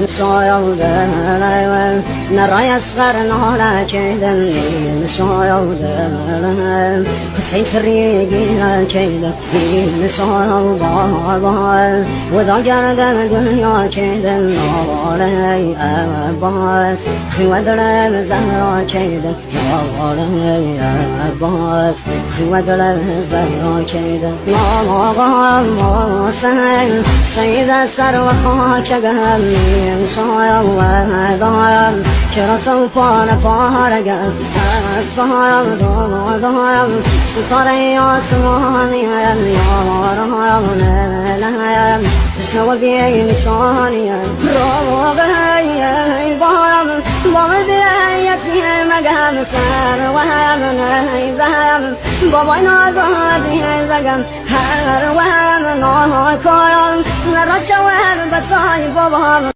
صايودن نراي أصغرنا لكيدن صايودن حسين فريقنا كيدن صايودن وذا جردن دنيا كيدن ناري أباس ودرم زهرا كيدن ناري أباس ودرم زهرا كيدن ناري سيد السر وخاك قهمين صايودن كرسو فانا فارقا صايودن صاري عصماني يا رهيان تشنو بيني شاني روغي بام بودي يتي مقام سر وهم زهم بابا نازادي زغم هر وهم ناكايان نرشوا بطاي بابا